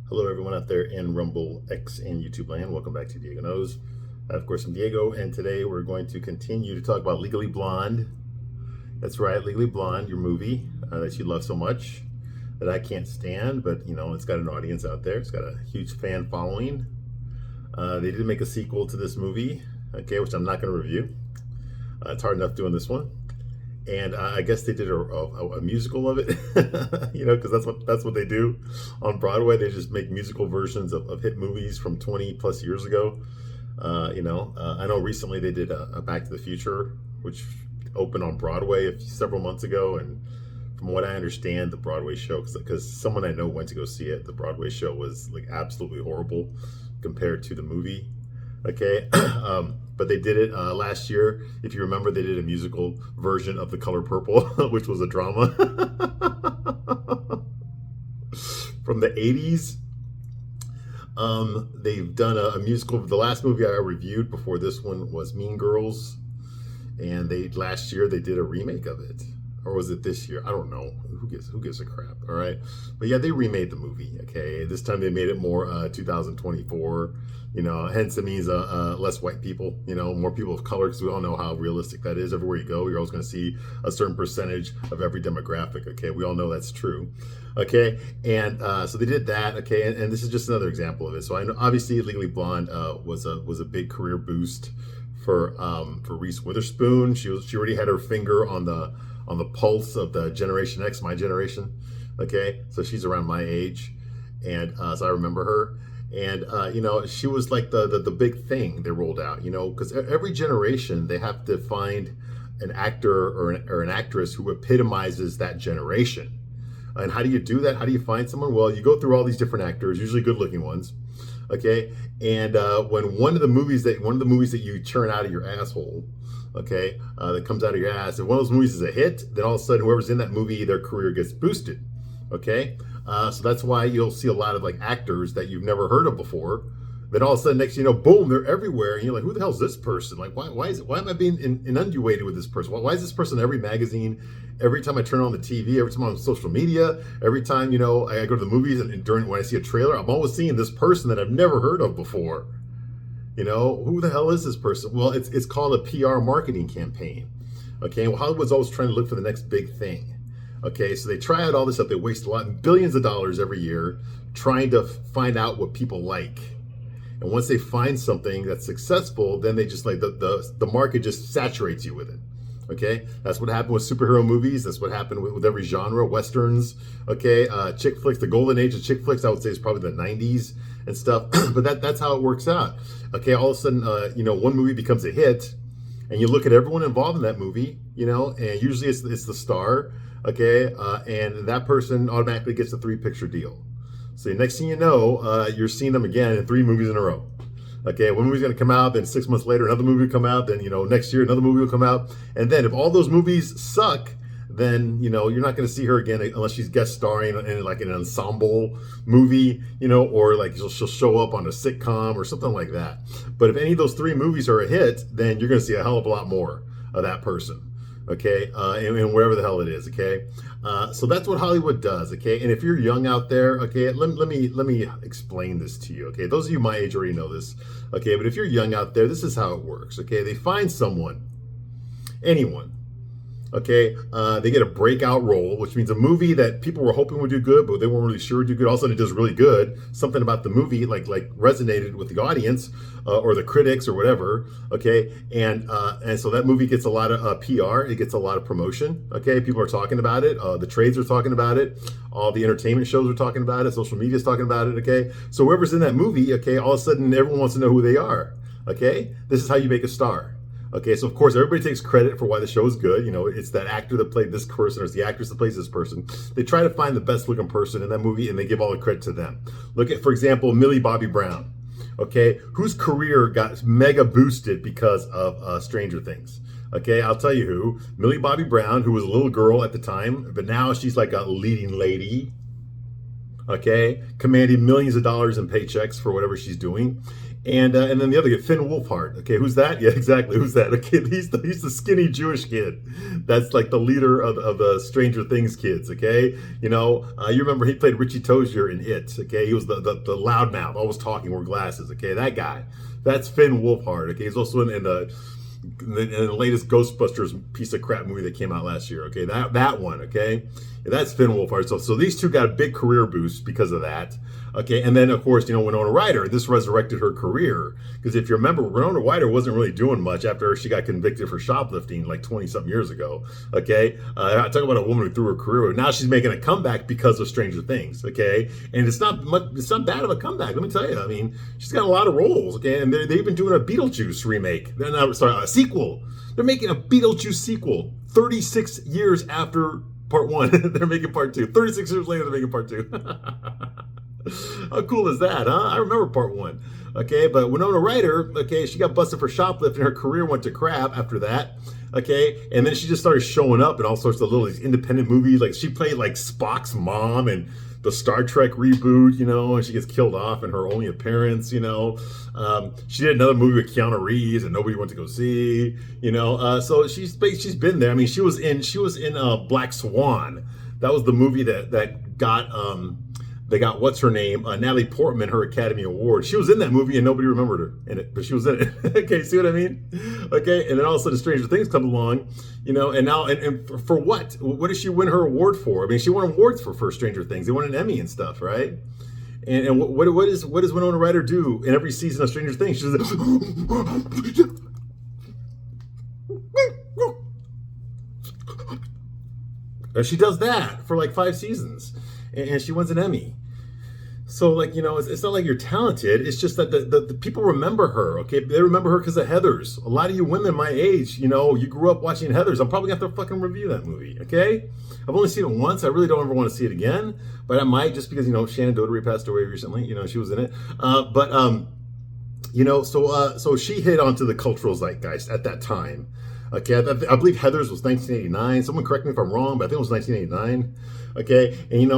Hello, everyone out there in Rumble, X, and YouTube land. Welcome back to Diego Knows. Of course, I'm Diego, and today we're going to continue to talk about Legally Blonde. That's right, Legally Blonde, your movie that you love so much, that I can't stand, but it's got an audience out there. It's got a huge fan following. They did make a sequel to this movie, okay, which I'm not going to review. It's hard enough doing this one. And I guess they did a musical of it, because that's what they do on Broadway. They just make musical versions of hit movies from 20 plus years ago. I know recently they did a Back to the Future, which opened on Broadway several months ago. And from what I understand, the Broadway show, because someone I know went to go see it, the Broadway show was like absolutely horrible compared to the movie. Okay. But they did it last year. If you remember, they did a musical version of The Color Purple, which was a drama from the 80s. They've done a musical. The last movie I reviewed before this one was Mean Girls. And last year they did a remake of it. Or was it this year? I don't know. Who gives a crap? All right. But yeah, they remade the movie. Okay. This time they made it more 2024. Hence it means less white people, more people of color, because we all know how realistic that is. Everywhere you go, you're always going to see a certain percentage of every demographic. Okay. We all know that's true. Okay. And so they did that. Okay. And this is just another example of it. So I know obviously Legally Blonde was a big career boost for Reese Witherspoon. She already had her finger on the pulse of the Generation X, my generation. Okay, so she's around my age, and so I remember her. And she was like the big thing they rolled out. Because every generation they have to find an actor or an actress who epitomizes that generation. And how do you do that? How do you find someone? Well, you go through all these different actors, usually good-looking ones. Okay, and when one of the movies that you churn out of your asshole, okay, that comes out of your ass, if one of those movies is a hit, then all of a sudden whoever's in that movie, their career gets boosted. Okay, so that's why you'll see a lot of like actors that you've never heard of before. Then all of a sudden, next boom, they're everywhere, and you're like, who the hell is this person? Like, why am I being inundated with this person? Why is this person in every magazine? Every time I turn on the TV, every time I'm on social media, every time I go to the movies, and when I see a trailer, I'm always seeing this person that I've never heard of before. Who the hell is this person? Well, it's called a PR marketing campaign. Okay, well, Hollywood's always trying to look for the next big thing. Okay, so they try out all this stuff. They waste billions of dollars every year trying to find out what people like. And once they find something that's successful, then they just like the market just saturates you with it. Okay, that's what happened with superhero movies. That's what happened with every genre, westerns. Okay, chick flicks. The golden age of chick flicks, I would say, is probably the '90s and stuff. But that's how it works out. Okay, all of a sudden, one movie becomes a hit, and you look at everyone involved in that movie, and usually it's the star. Okay, and that person automatically gets a 3-picture deal. So next thing you know, you're seeing them again in 3 movies in a row. Okay, one movie's going to come out, then 6 months later, another movie will come out, then, next year, another movie will come out. And then if all those movies suck, then, you're not going to see her again unless she's guest starring in like an ensemble movie, or like she'll show up on a sitcom or something like that. But if any of those 3 movies are a hit, then you're going to see a hell of a lot more of that person. Okay, and wherever the hell it is. Okay, so that's what Hollywood does. Okay, and if you're young out there, okay, let me explain this to you. Okay, those of you my age already know this. Okay, but if you're young out there, this is how it works. Okay, they find someone, anyone. Okay, they get a breakout role, which means a movie that people were hoping would do good, but they weren't really sure would do good. All of a sudden, it does really good. Something about the movie like resonated with the audience or the critics or whatever. Okay, and so that movie gets a lot of PR. It gets a lot of promotion. Okay, people are talking about it. The trades are talking about it. All the entertainment shows are talking about it. Social media is talking about it. Okay, so whoever's in that movie, okay, all of a sudden everyone wants to know who they are. Okay, this is how you make a star. Okay, so of course everybody takes credit for why the show is good. It's that actor that played this person, or it's the actress that plays this person. They try to find the best looking person in that movie, and they give all the credit to them. Look at, for example, Millie Bobby Brown. Okay, whose career got mega boosted because of Stranger Things. Okay, I'll tell you who. Millie Bobby Brown, who was a little girl at the time, but now she's like a leading lady. Okay, commanding millions of dollars in paychecks for whatever she's doing. And then the other kid, Finn Wolfhard. Okay, who's that? Yeah, exactly. Who's that? Okay, he's the skinny Jewish kid. That's like the leader of the Stranger Things kids. Okay, you remember he played Richie Tozier in It. Okay, he was the loudmouth, always talking, wore glasses. Okay, that guy. That's Finn Wolfhard. Okay, he's also in the latest Ghostbusters piece of crap movie that came out last year. Okay, that one. Okay, and that's Finn Wolfhard. So these two got a big career boost because of that. Okay, and then of course Winona Ryder. This resurrected her career because if you remember, Winona Ryder wasn't really doing much after she got convicted for shoplifting like 20-something years ago. Okay, I talk about a woman who threw her career away. Now she's making a comeback because of Stranger Things. Okay, and it's not bad of a comeback. Let me tell you. I mean, she's got a lot of roles. Okay, and they've been doing a Beetlejuice remake. A sequel. They're making a Beetlejuice sequel 36 years after part one. They're making part two. 36 years later, they're making part two. How cool is that, huh? I remember part one. Okay, but Winona Ryder, okay, she got busted for shoplifting. Her career went to crap after that. Okay, and then she just started showing up in all sorts of little independent movies. Like she played like Spock's mom and the Star Trek reboot, and she gets killed off in her only appearance. She did another movie with Keanu Reeves and nobody went to go see. So she's been there. I mean, she was in Black Swan. That was the movie that got they got what's her name, Natalie Portman, her Academy Award. She was in that movie and nobody remembered her in it, but she was in it. Okay, see what I mean? Okay, and then all of a sudden Stranger Things come along, and now and for what? What did she win her award for? I mean, she won awards for Stranger Things. They won an Emmy and stuff, right? And what does Winona Ryder do in every season of Stranger Things? She's she does that for like 5 seasons, and she wins an Emmy. So it's not like you're talented. It's just that the people remember her. Okay, they remember her because of Heathers. A lot of you women my age, you grew up watching Heathers. I'm probably gonna have to fucking review that movie. Okay, I've only seen it once. I really don't ever want to see it again, but I might just because Shannon Doherty passed away recently. She was in it, so she hit onto the cultural zeitgeist at that time. Okay, I believe Heathers was 1989. Someone correct me if I'm wrong, but I think it was 1989. Okay, and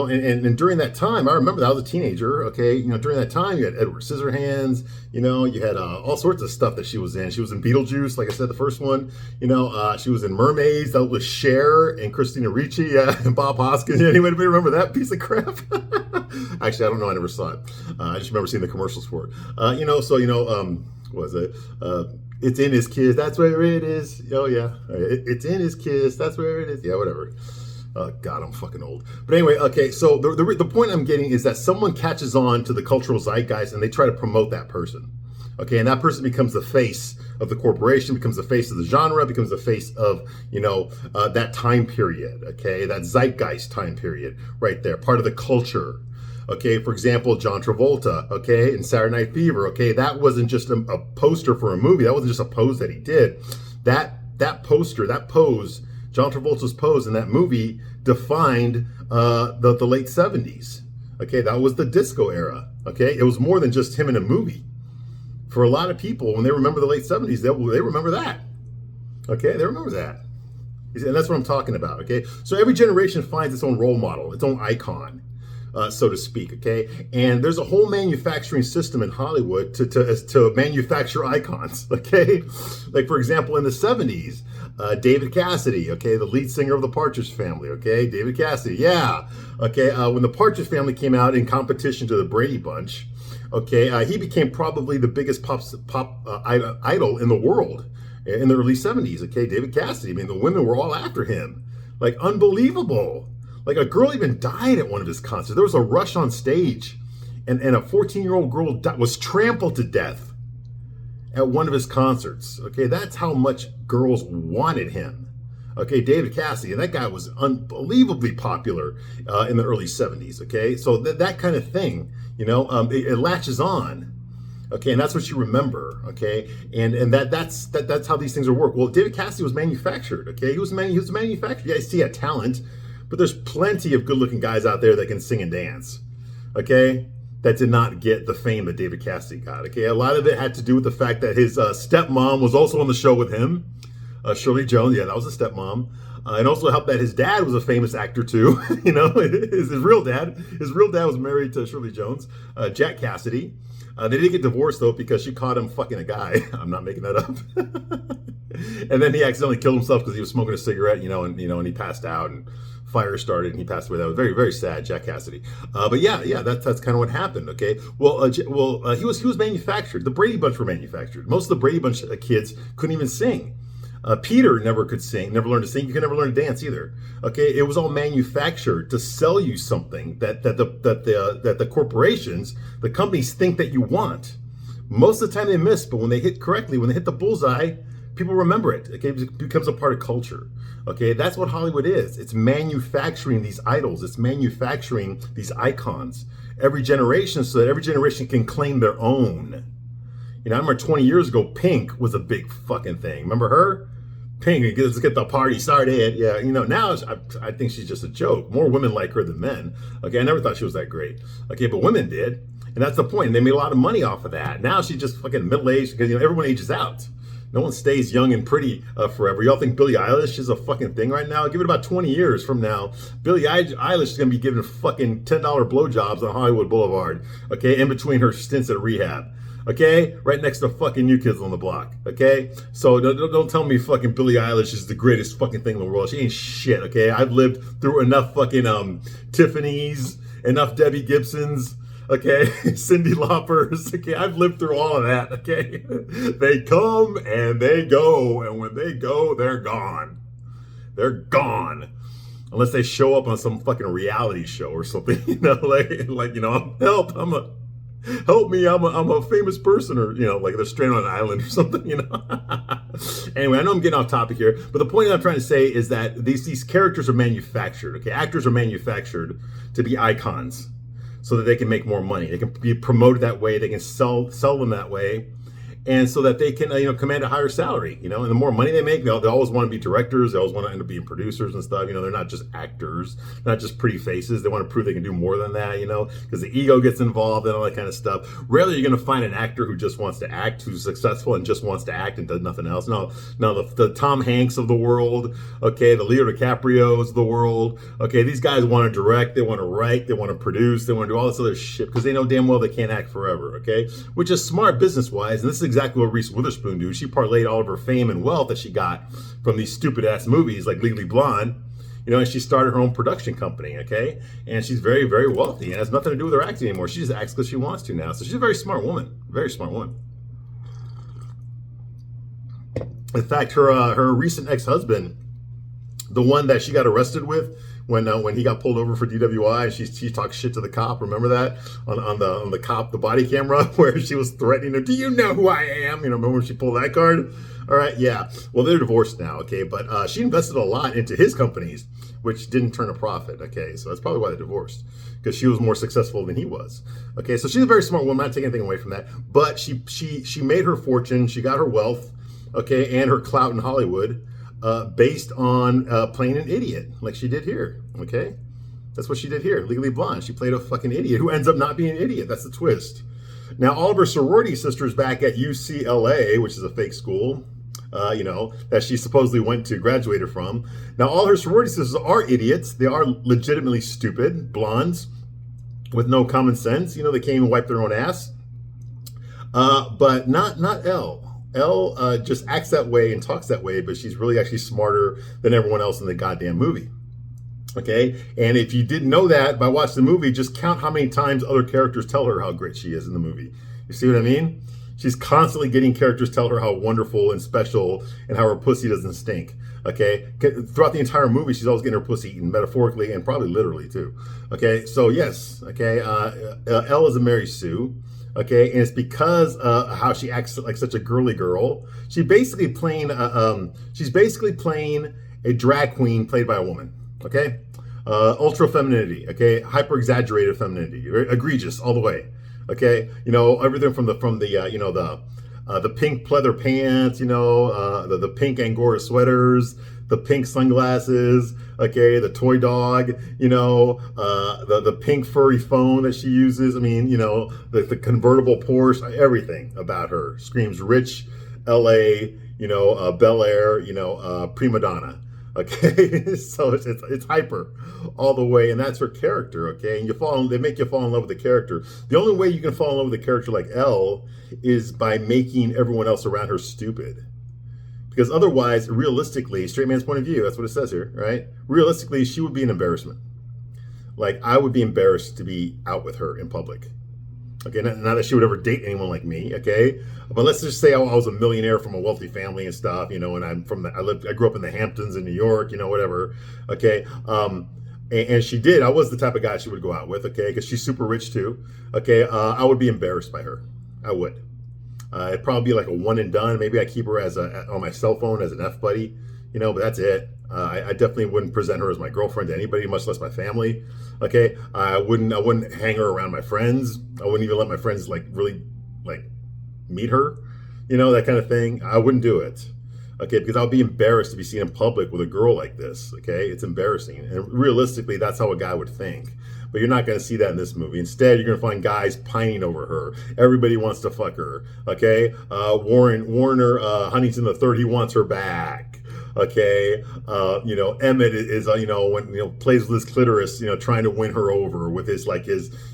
and during that time, I remember that I was a teenager. Okay, during that time, you had Edward Scissorhands. You had all sorts of stuff that she was in. She was in Beetlejuice, like I said, the first one. She was in Mermaids. That was Cher and Christina Ricci, and Bob Hoskins. Anybody remember that piece of crap? Actually, I don't know. I never saw it. I just remember seeing the commercials for it. What was it? It's in his kiss, that's where it is. Oh, yeah. It's in his kiss, that's where it is. Yeah, whatever. Oh, God, I'm fucking old. But anyway, okay, so the point I'm getting is that someone catches on to the cultural zeitgeist and they try to promote that person. Okay, and that person becomes the face of the corporation, becomes the face of the genre, becomes the face of, that time period, okay? That zeitgeist time period right there, part of the culture. Okay, for example, John Travolta, okay, in Saturday Night Fever, okay, that wasn't just a poster for a movie. That wasn't just a pose that he did. That poster, that pose, John Travolta's pose in that movie defined the late 70s. Okay, that was the disco era. Okay, it was more than just him in a movie. For a lot of people, when they remember the late 70s, they remember that. Okay, they remember that. And that's what I'm talking about, okay? So every generation finds its own role model, its own icon. So to speak, okay? And there's a whole manufacturing system in Hollywood to manufacture icons, okay? Like, for example, in the 70s, David Cassidy, okay, the lead singer of the Partridge Family, okay? David Cassidy, yeah. Okay, when the Partridge Family came out in competition to the Brady Bunch, okay, he became probably the biggest pop idol in the world in the early 70s, okay? David Cassidy, I mean, the women were all after him. Like, unbelievable. Like, a girl even died at one of his concerts. There was a rush on stage, and a 14-year-old girl was trampled to death at one of his concerts. Okay, that's how much girls wanted him. Okay, David Cassidy, and that guy was unbelievably popular in the early 70s. Okay, so that kind of thing, it latches on. Okay, and that's what you remember. Okay, and that's how these things are work. Well, David Cassidy was manufactured. Okay, he was manufactured. Yeah, I see a talent. But there's plenty of good-looking guys out there that can sing and dance, okay, that did not get the fame that David Cassidy got, okay? A lot of it had to do with the fact that his stepmom was also on the show with him, Shirley Jones. Yeah, that was a stepmom. And also helped that his dad was a famous actor too. His real dad. His real dad was married to Shirley Jones, Jack Cassidy. They didn't get divorced though because she caught him fucking a guy. I'm not making that up. And then he accidentally killed himself because he was smoking a cigarette, and he passed out and fire started and he passed away. That was very, very sad, Jack Cassidy. But that's kind of what happened. Okay. Well, he was manufactured. The Brady Bunch were manufactured. Most of the Brady Bunch kids couldn't even sing. Peter never could sing, never learned to sing. You could never learn to dance either. Okay, it was all manufactured to sell you something that the corporations, the companies think that you want. Most of the time they miss, but when they hit correctly, when they hit the bullseye, people remember it. Okay, it becomes a part of culture. Okay, that's what Hollywood is. It's manufacturing these idols. It's manufacturing these icons every generation, so that every generation can claim their own. I remember 20 years ago, Pink was a big fucking thing. Remember her? Pink, let's get the party started. Yeah, now I think she's just a joke. More women like her than men. Okay, I never thought she was that great. Okay, but women did. And that's the point. And they made a lot of money off of that. Now she's just fucking middle-aged because, everyone ages out. No one stays young and pretty forever. Y'all think Billie Eilish is a fucking thing right now? Give it about 20 years from now. Billie Eilish is going to be giving fucking $10 blowjobs on Hollywood Boulevard. Okay, in between her stints at rehab. Okay, right next to fucking New Kids on the Block. Okay, so don't tell me fucking Billie Eilish is the greatest fucking thing in the world. She ain't shit. Okay, I've lived through enough fucking Tiffany's, enough Debbie Gibsons. Okay, Cyndi Laupers. Okay, I've lived through all of that. Okay, they come and they go, and when they go, they're gone. They're gone. Unless they show up on some fucking reality show or something. Help me, I'm a famous person, or like they're stranded on an island or something, Anyway, I know I'm getting off topic here, but the point I'm trying to say is that these characters are manufactured. Okay, actors are manufactured to be icons, so that they can make more money. They can be promoted that way. They can sell them that way. And so that they can, command a higher salary, and the more money they make, they always want to be directors. They always want to end up being producers and stuff. They're not just actors, not just pretty faces. They want to prove they can do more than that, because the ego gets involved and all that kind of stuff. Rarely you're going to find an actor who just wants to act, who's successful and just wants to act and does nothing else. No, the Tom Hanks of the world, okay, the Leo DiCaprios of the world, okay, these guys want to direct, they want to write, they want to produce, they want to do all this other shit because they know damn well they can't act forever, okay? Which is smart business-wise, and this is exactly what Reese Witherspoon do. She parlayed all of her fame and wealth that she got from these stupid ass movies like Legally Blonde, and she started her own production company, okay? And she's very, very wealthy and has nothing to do with her acting anymore. She just acts because she wants to now. So she's a very smart woman, very smart woman. In fact, her recent ex-husband, the one that she got arrested with when he got pulled over for DWI, she talked shit to the cop. Remember that on the cop, the body camera, where she was threatening him. Do you know who I am? Remember when she pulled that card? All right, yeah. Well, they're divorced now, okay. But she invested a lot into his companies, which didn't turn a profit. Okay, so that's probably why they divorced, because she was more successful than he was. Okay, so she's a very smart woman. I'm not taking anything away from that. But she made her fortune. She got her wealth, okay, and her clout in Hollywood. Based on playing an idiot, like she did here, okay? That's what she did here, Legally Blonde. She played a fucking idiot who ends up not being an idiot. That's the twist. Now, all of her sorority sisters back at UCLA, which is a fake school, that she supposedly went to, graduated from. Now, all her sorority sisters are idiots. They are legitimately stupid, blondes, with no common sense. They came and wiped their own ass. But not Elle. Elle just acts that way and talks that way, but she's really actually smarter than everyone else in the goddamn movie. Okay? And if you didn't know that by watching the movie, just count how many times other characters tell her how great she is in the movie. You see what I mean? She's constantly getting characters tell her how wonderful and special and how her pussy doesn't stink. Okay? Throughout the entire movie, she's always getting her pussy eaten, metaphorically and probably literally too. Okay? So yes, okay, Elle is a Mary Sue. Okay, and it's because how she acts like such a girly girl. She's basically playing a drag queen played by a woman. Okay, ultra femininity. Okay, hyper exaggerated femininity, egregious all the way. Okay, everything from the pink pleather pants, the pink Angora sweaters, the pink sunglasses, okay, the toy dog, the pink furry phone that she uses. I mean, the convertible Porsche, everything about her screams rich, LA, Bel Air, prima donna. Okay, so it's hyper all the way, and that's her character. Okay, and they make you fall in love with the character. The only way you can fall in love with a character like Elle is by making everyone else around her stupid. Because otherwise, realistically, straight man's point of view, that's what it says here, right? Realistically, she would be an embarrassment. Like, I would be embarrassed to be out with her in public. Okay, not that she would ever date anyone like me, okay? But let's just say I was a millionaire from a wealthy family and stuff, and I grew up in the Hamptons in New York, whatever, okay? And she did. I was the type of guy she would go out with, okay? Because she's super rich too, okay? I would be embarrassed by her. I would. It'd probably be like a one and done. Maybe I keep her on my cell phone as an F buddy, but that's it. I definitely wouldn't present her as my girlfriend to anybody, much less my family. Okay, I wouldn't hang her around my friends. I wouldn't even let my friends really meet her, that kind of thing. I wouldn't do it. Okay, because I'll be embarrassed to be seen in public with a girl like this. Okay, it's embarrassing, and realistically, that's how a guy would think. But you're not going to see that in this movie. Instead, you're going to find guys pining over her. Everybody wants to fuck her. Okay, Warner Huntington III, he wants her back. Okay, Emmett is when plays with his clitoris, trying to win her over with his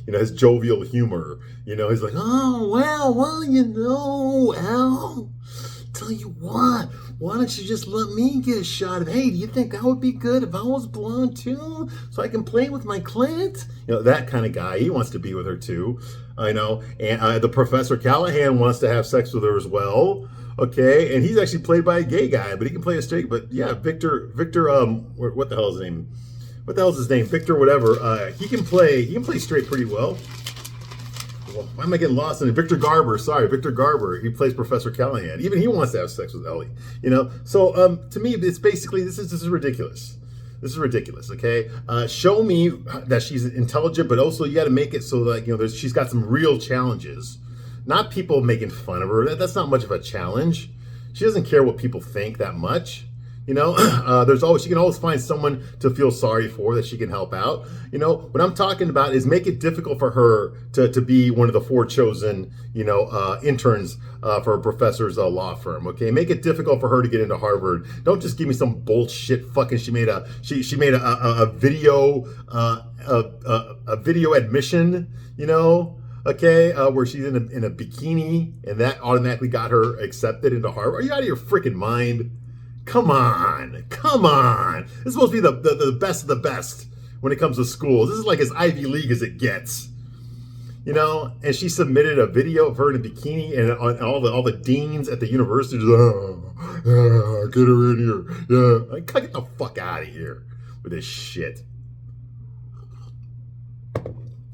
his jovial humor. He's like, oh well, Al, tell you what. Why don't you just let me get a shot at, hey, do you think that would be good if I was blonde too? So I can play with my clit? That kind of guy. He wants to be with her too. I know. And the Professor Callahan wants to have sex with her as well. Okay. And he's actually played by a gay guy, but he can play a straight. But yeah, Victor, what the hell is his name? What the hell is his name? Victor, whatever. He can play straight pretty well. Why am I getting lost in it? Victor Garber. He plays Professor Callahan. Even he wants to have sex with Ellie. So to me, it's basically this is ridiculous. This is ridiculous. Okay, show me that she's intelligent, but also you got to make it so that she's got some real challenges, not people making fun of her. That's not much of a challenge. She doesn't care what people think that much. She can always find someone to feel sorry for that she can help out. What I'm talking about is make it difficult for her to be one of the 4 chosen, interns for a professor's law firm. Okay, make it difficult for her to get into Harvard. Don't just give me some bullshit. Fucking, she made a video a video admission. Okay, where she's in a bikini, and that automatically got her accepted into Harvard. Are you out of your freaking mind? Come on. This is supposed to be the best of the best when it comes to schools. This is like as Ivy League as it gets. And she submitted a video of her in a bikini, and all the deans at the university just, get her in here. Yeah. Get the fuck out of here with this shit.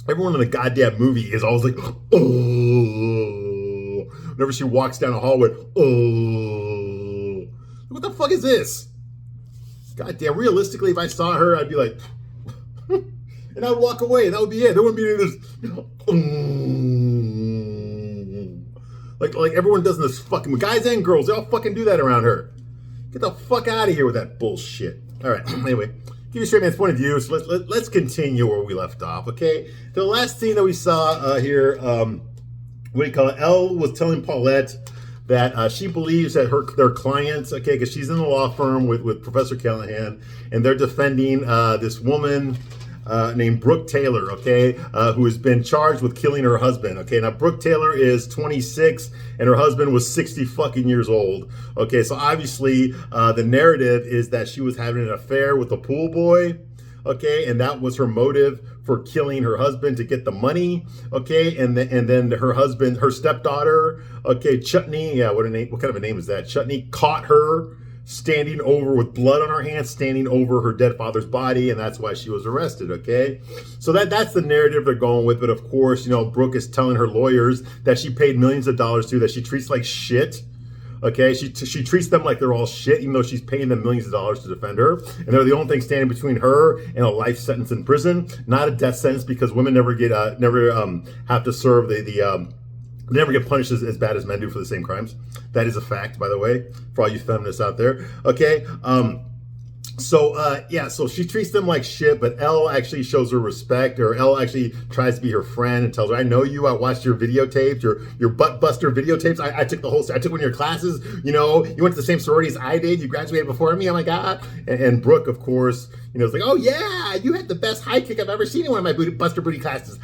Everyone in the goddamn movie is always like, oh. Whenever she walks down a hallway, oh. What the fuck is this? Goddamn, realistically, if I saw her, I'd be like, and I'd walk away, and that would be it. There wouldn't be any of this, like everyone does in this fucking, guys and girls, they all fucking do that around her. Get the fuck out of here with that bullshit. All right, anyway, give you a straight man's point of view, so let's continue where we left off, okay? The last scene that we saw here, Elle was telling Paulette that she believes that their clients, okay, because she's in the law firm with Professor Callahan, and they're defending this woman named Brooke Taylor, okay, who has been charged with killing her husband. Okay, now Brooke Taylor is 26 and her husband was 60 fucking years old. Okay, so obviously the narrative is that she was having an affair with a pool boy. Okay, and that was her motive for killing her husband, to get the money. Okay, and then her stepdaughter, okay, Chutney, yeah, what kind of a name is that? Chutney caught her standing over with blood on her hands, standing over her dead father's body, and that's why she was arrested. Okay, so that's the narrative they're going with. But of course, Brooke is telling her lawyers that she paid millions of dollars to, that she treats like shit. Okay, she treats them like they're all shit, even though she's paying them millions of dollars to defend her. And they're the only thing standing between her and a life sentence in prison, not a death sentence, because women never have to serve they never get punished as bad as men do for the same crimes. That is a fact, by the way, for all you feminists out there. Okay, So yeah, so she treats them like shit, but Elle actually shows her respect, or Elle actually tries to be her friend and tells her, "I know you. I watched your videotapes, your butt buster videotapes. I took I took one of your classes. You know, you went to the same sorority as I did. You graduated before me. Oh my god!" And Brooke, of course, you know, it's like, "Oh yeah, you had the best high kick I've ever seen in one of my buster booty classes."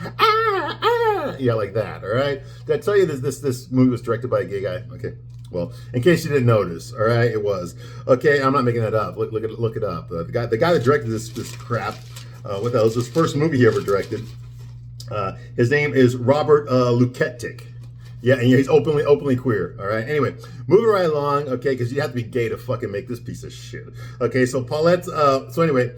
Yeah, like that. All right. Did I tell you this movie was directed by a gay guy? Okay. Well, in case you didn't notice, all right, it was. Okay, I'm not making that up. Look it up. The guy that directed this crap, what the hell is his first movie he ever directed? His name is Robert Luketic. Yeah, and he's openly queer. All right. Anyway, moving right along. Okay, because you have to be gay to fucking make this piece of shit. Okay, so Paulette's. So anyway,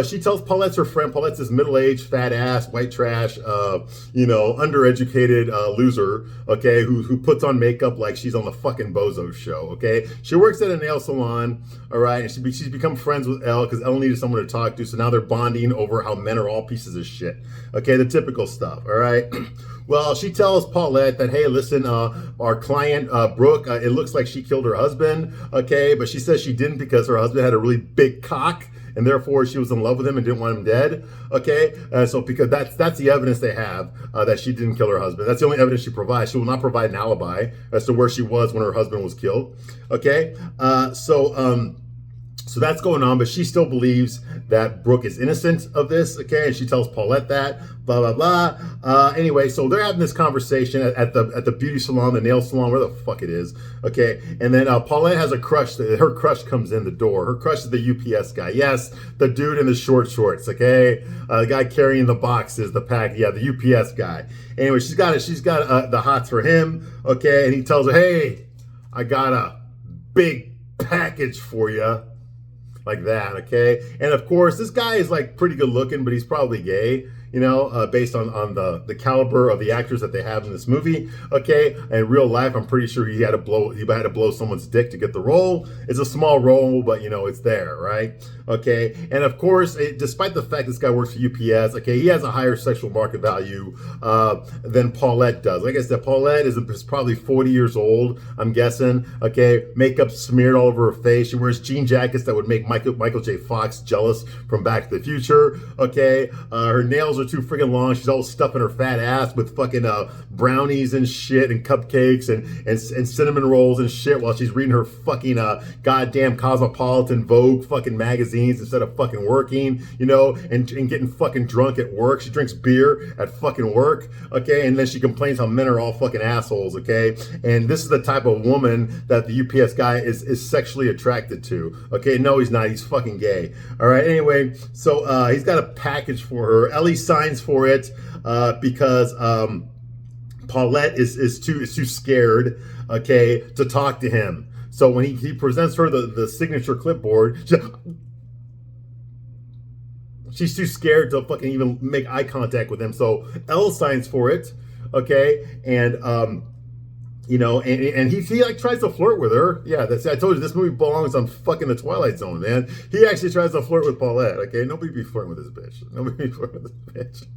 she tells Paulette's her friend. Paulette's this middle-aged, fat ass, white trash, you know, undereducated loser. Okay, who puts on makeup like she's on the fucking Bozo show. Okay, she works at a nail salon. All right, and she's become friends with Elle because Elle needed someone to talk to. So now they're bonding over how men are all pieces of shit. Okay, the typical stuff. All right. Well, she tells Paulette that, hey, listen, our client, Brooke, it looks like she killed her husband, okay? But she says she didn't because her husband had a really big cock, and therefore she was in love with him and didn't want him dead, okay? So because that's the evidence they have that she didn't kill her husband. That's the only evidence she provides. She will not provide an alibi as to where she was when her husband was killed, okay? So that's going on, but she still believes that Brooke is innocent of this, okay? And she tells Paulette that, blah, blah, blah. Anyway, so they're having this conversation at the beauty salon, the nail salon, where the fuck it is, okay? And then Paulette has a crush. Her crush comes in the door. Her crush is the UPS guy. Yes, the dude in the short shorts, okay? The guy carrying the boxes, the pack. Yeah, the UPS guy. Anyway, she's got the hots for him, okay? And he tells her, hey, I got a big package for you. Like that, okay? And of course, this guy is like pretty good looking, but he's probably gay, you know, based on the caliber of the actors that they have in this movie, okay? In real life, I'm pretty sure he had to blow someone's dick to get the role. It's a small role, but you know, it's there, right? Okay, and of course, despite the fact this guy works for UPS, okay, he has a higher sexual market value than Paulette does. Like I said, Paulette is probably 40 years old, I'm guessing, okay? Makeup smeared all over her face. She wears jean jackets that would make Michael J. Fox jealous from Back to the Future, okay? Her nails are too freaking long. She's all stuffing her fat ass with fucking brownies and shit and cupcakes and cinnamon rolls and shit while she's reading her fucking goddamn Cosmopolitan Vogue fucking magazines instead of fucking working, you know, and getting fucking drunk at work. She drinks beer at fucking work, okay? And then she complains how men are all fucking assholes, okay? And this is the type of woman that the UPS guy is sexually attracted to, okay? No, he's not. He's fucking gay. All right, anyway, so he's got a package for her. Ellie signs for it because Paulette is too scared, okay, to talk to him. So when he presents her the signature clipboard, she's too scared to fucking even make eye contact with him. So Elle signs for it, okay, and you know, and he like tries to flirt with her. Yeah, I told you this movie belongs on fucking the Twilight Zone, man. He actually tries to flirt with Paulette. Okay, nobody be flirting with this bitch. Nobody be flirting with this bitch.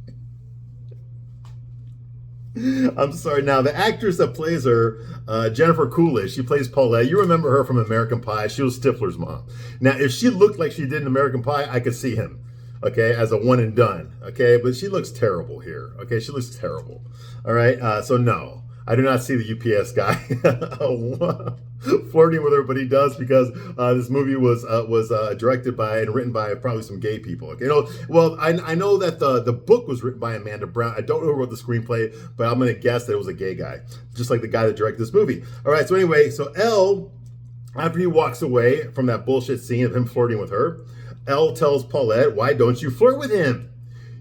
I'm sorry. Now, the actress that plays her, Jennifer Coolidge, she plays Paulette. You remember her from American Pie. She was Stifler's mom. Now, if she looked like she did in American Pie, I could see him, okay, as a one and done, okay? But she looks terrible here, okay? She looks terrible, all right? So, no, I do not see the UPS guy flirting with her, but he does because this movie was directed by and written by probably some gay people. Okay, I know that the book was written by Amanda Brown. I don't know who wrote the screenplay, but I'm gonna guess that it was a gay guy, just like the guy that directed this movie. All right, so anyway, so Elle, after he walks away from that bullshit scene of him flirting with her, Elle tells Paulette, "Why don't you flirt with him?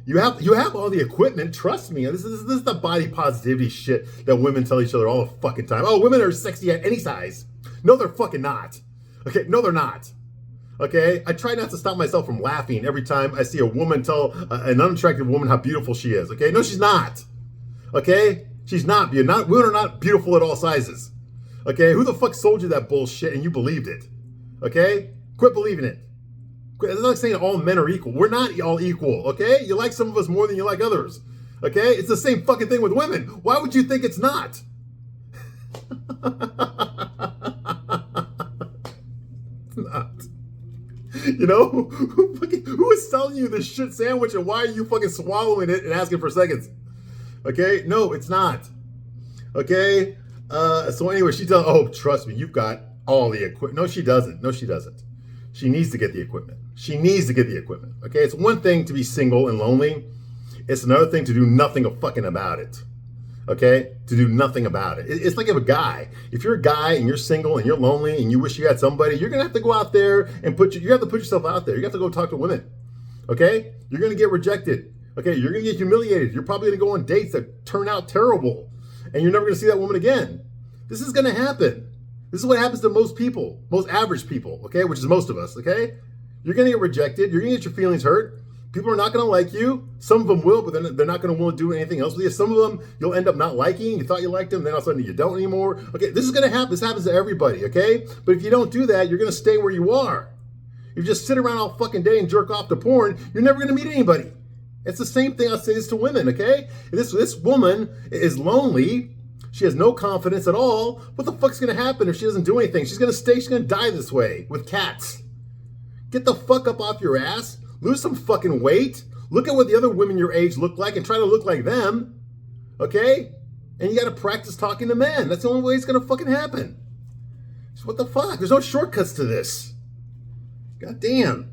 You have all the equipment. Trust me. This is the body positivity shit that women tell each other all the fucking time. Oh, women are sexy at any size. No, they're fucking not. Okay, no, they're not. Okay, I try not to stop myself from laughing every time I see a woman tell an unattractive woman how beautiful she is. Okay, no, she's not. Okay, she's not. Women are not beautiful at all sizes. Okay, who the fuck sold you that bullshit and you believed it? Okay, quit believing it. It's not like saying all men are equal. We're not all equal, okay? You like some of us more than you like others, okay? It's the same fucking thing with women. Why would you think it's not? It's not. You know, who is selling you this shit sandwich, and why are you fucking swallowing it and asking for seconds? Okay, no, it's not. Okay, so anyway, she tells, oh, trust me, you've got all the equipment. No, she doesn't. No, she doesn't. She needs to get the equipment. She needs to get the equipment. Okay, it's one thing to be single and lonely. It's another thing to do nothing fucking about it. Okay, to do nothing about it. It's like if if you're a guy and you're single and you're lonely and you wish you had somebody, you're gonna have to go out there and you have to put yourself out there. You have to go talk to women. Okay, you're gonna get rejected. Okay, you're gonna get humiliated. You're probably gonna go on dates that turn out terrible, and you're never gonna see that woman again. This is gonna happen. This is what happens to most people, most average people. Okay, which is most of us. Okay, you're gonna get rejected. You're gonna get your feelings hurt. People are not going to like you. Some of them will, but they're not going to want to do anything else with you. Some of them you'll end up not liking. You thought you liked them, then all of a sudden you don't anymore. Okay, this is going to happen. This happens to everybody, okay? But if you don't do that, you're going to stay where you are. If you just sit around all fucking day and jerk off to porn, you're never going to meet anybody. It's the same thing I'll say this to women, okay? This woman is lonely. She has no confidence at all. What the fuck's going to happen if she doesn't do anything? She's going to stay. She's going to die this way with cats. Get the fuck up off your ass. Lose some fucking weight. Look at what the other women your age look like and try to look like them. Okay? And you got to practice talking to men. That's the only way it's going to fucking happen. So what the fuck? There's no shortcuts to this. God damn.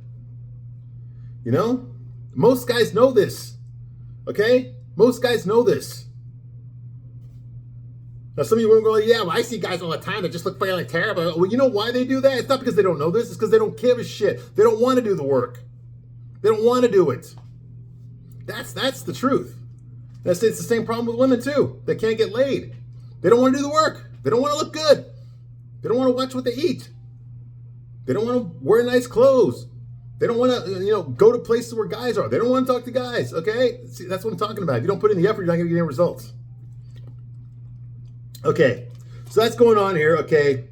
You know? Most guys know this. Okay? Most guys know this. Now some of you women go, yeah, well, I see guys all the time that just look fucking like terrible. Well, you know why they do that? It's not because they don't know this. It's because they don't give a shit. They don't want to do the work. They don't want to do it. That's the truth. It's the same problem with women too. They can't get laid. They don't want to do the work. They don't want to look good. They don't want to watch what they eat. They don't want to wear nice clothes. They don't want to, go to places where guys are. They don't want to talk to guys. Okay, see, that's what I'm talking about. If you don't put in the effort, you're not going to get any results. Okay, so that's going on here. Okay.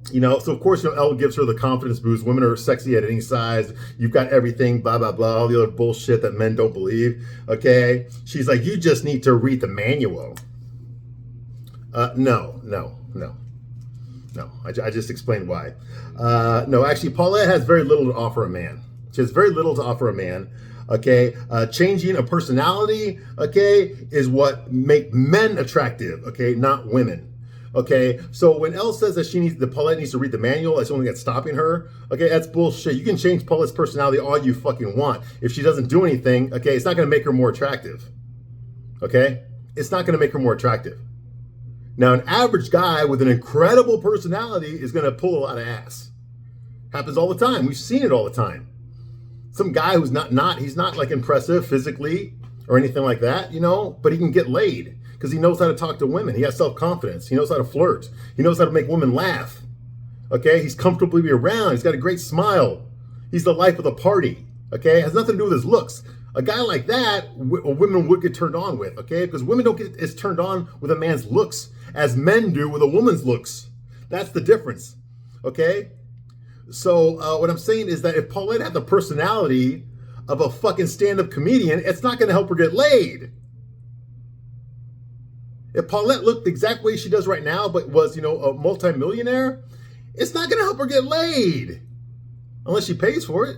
So of course, Elle gives her the confidence boost. Women are sexy at any size. You've got everything, blah, blah, blah, all the other bullshit that men don't believe. Okay. She's like, you just need to read the manual. No. I just explained why. No, actually, Paulette has very little to offer a man. She has very little to offer a man. Okay. Changing a personality, okay, is what make men attractive. Okay. Not women. Okay, so when Elle says that Paulette needs to read the manual, that's the only thing that's stopping her. Okay, that's bullshit. You can change Paulette's personality all you fucking want. If she doesn't do anything, okay, it's not going to make her more attractive. Okay, it's not going to make her more attractive. Now, an average guy with an incredible personality is going to pull a lot of ass. Happens all the time. We've seen it all the time. Some guy who's he's not like impressive physically or anything like that, but he can get laid. Because he knows how to talk to women. He has self-confidence. He knows how to flirt. He knows how to make women laugh. Okay? He's comfortable to be around. He's got a great smile. He's the life of the party. Okay? It has nothing to do with his looks. A guy like that, women would get turned on with. Okay? Because women don't get as turned on with a man's looks as men do with a woman's looks. That's the difference. Okay? So what I'm saying is that if Paulette had the personality of a fucking stand-up comedian, it's not going to help her get laid. If Paulette looked the exact way she does right now, but was, a multimillionaire, it's not going to help her get laid. Unless she pays for it.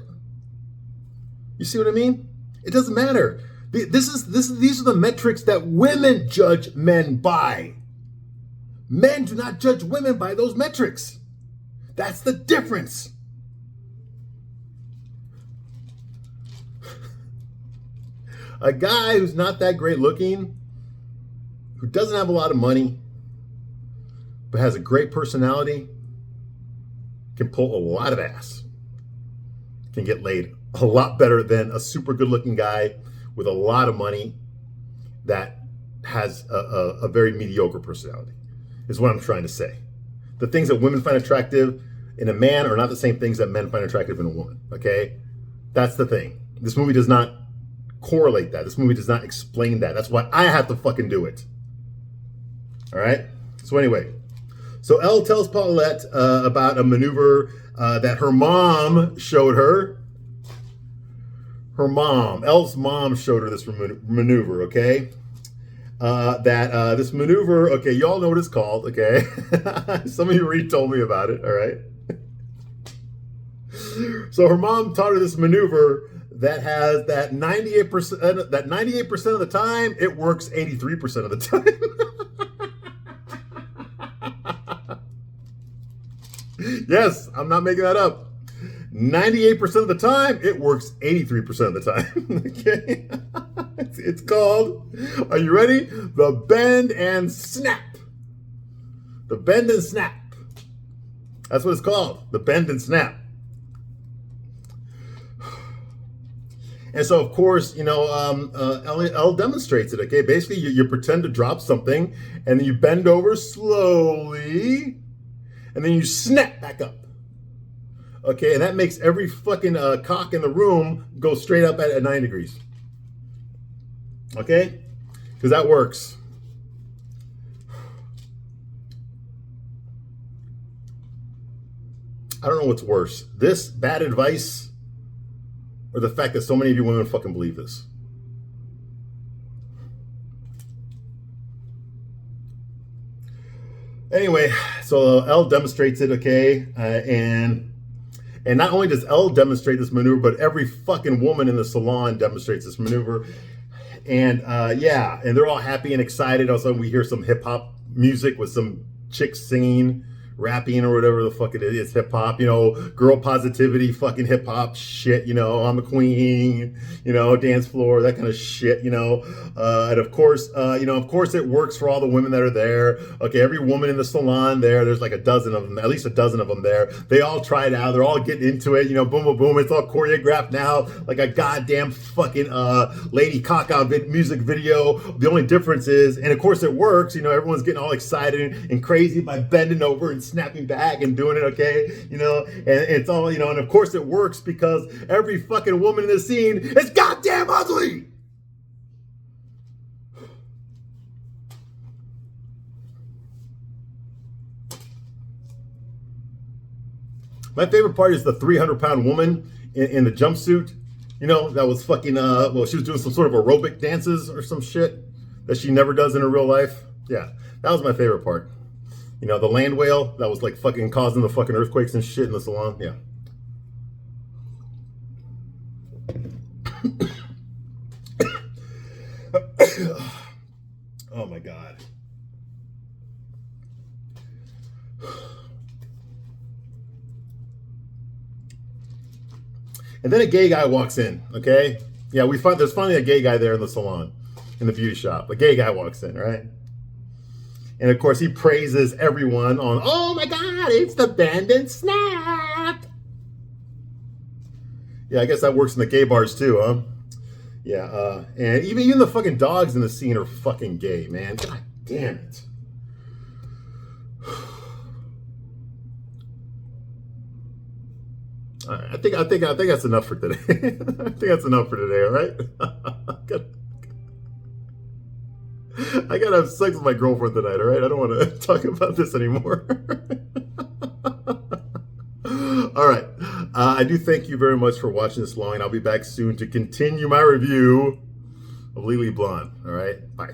You see what I mean? It doesn't matter. These are the metrics that women judge men by. Men do not judge women by those metrics. That's the difference. A guy who's not that great looking, who doesn't have a lot of money, but has a great personality, can pull a lot of ass, can get laid a lot better than a super good looking guy with a lot of money that has a very mediocre personality, is what I'm trying to say. The things that women find attractive in a man are not the same things that men find attractive in a woman, okay? That's the thing. This movie does not correlate that. This movie does not explain that. That's why I have to fucking do it. All right. So anyway, so Elle tells Paulette about a maneuver that her mom showed her. Elle's mom showed her this maneuver, okay? This maneuver, okay, y'all know what it's called, okay? Some of you already told me about it, all right? So her mom taught her this maneuver that has that 98%, that 98% of the time, it works 83% of the time. Yes, I'm not making that up. 98% of the time, it works 83% of the time. Okay? It's called, are you ready? The bend and snap. The bend and snap. That's what it's called. The bend and snap. And so, of course, Elle demonstrates it, okay? Basically, you pretend to drop something, and then you bend over slowly, and then you snap back up. Okay, and that makes every fucking cock in the room go straight up at 9 degrees. Okay? Because that works. I don't know what's worse. This bad advice or the fact that so many of you women fucking believe this. Anyway, so Elle demonstrates it, okay? And not only does Elle demonstrate this maneuver, but every fucking woman in the salon demonstrates this maneuver. And yeah, and they're all happy and excited. All of a sudden we hear some hip hop music with some chicks singing, rapping or whatever the fuck it is. It's hip hop, girl positivity, fucking hip hop shit, I'm a queen, dance floor, that kind of shit, and of course, it works for all the women that are there. Okay, every woman in the salon there's like a dozen of them, at least a dozen of them there. They all try it out. They're all getting into it, boom, boom, boom. It's all choreographed now, like a goddamn fucking Lady Gaga music video. The only difference is, and of course it works, everyone's getting all excited and crazy by bending over and snapping back and doing it, okay? And it's all, and of course it works because every fucking woman in the scene is goddamn ugly. My favorite part is the 300-pound woman in the jumpsuit, that was fucking, she was doing some sort of aerobic dances or some shit that she never does in her real life. Yeah, that was my favorite part. The land whale that was like fucking causing the fucking earthquakes and shit in the salon. Yeah. Oh my God. And then a gay guy walks in, okay? Yeah, there's finally a gay guy there in the salon, in the beauty shop. A gay guy walks in, right? And of course, he praises everyone on, oh my God, it's the bend and snap. Yeah, I guess that works in the gay bars too, huh? Yeah, and even the fucking dogs in the scene are fucking gay, man. God damn it. All right, I think that's enough for today. I think that's enough for today, all right? I gotta have sex with my girlfriend tonight, all right? I don't want to talk about this anymore. All right. I do thank you very much for watching this long, and I'll be back soon to continue my review of Legally Blonde. All right? Bye.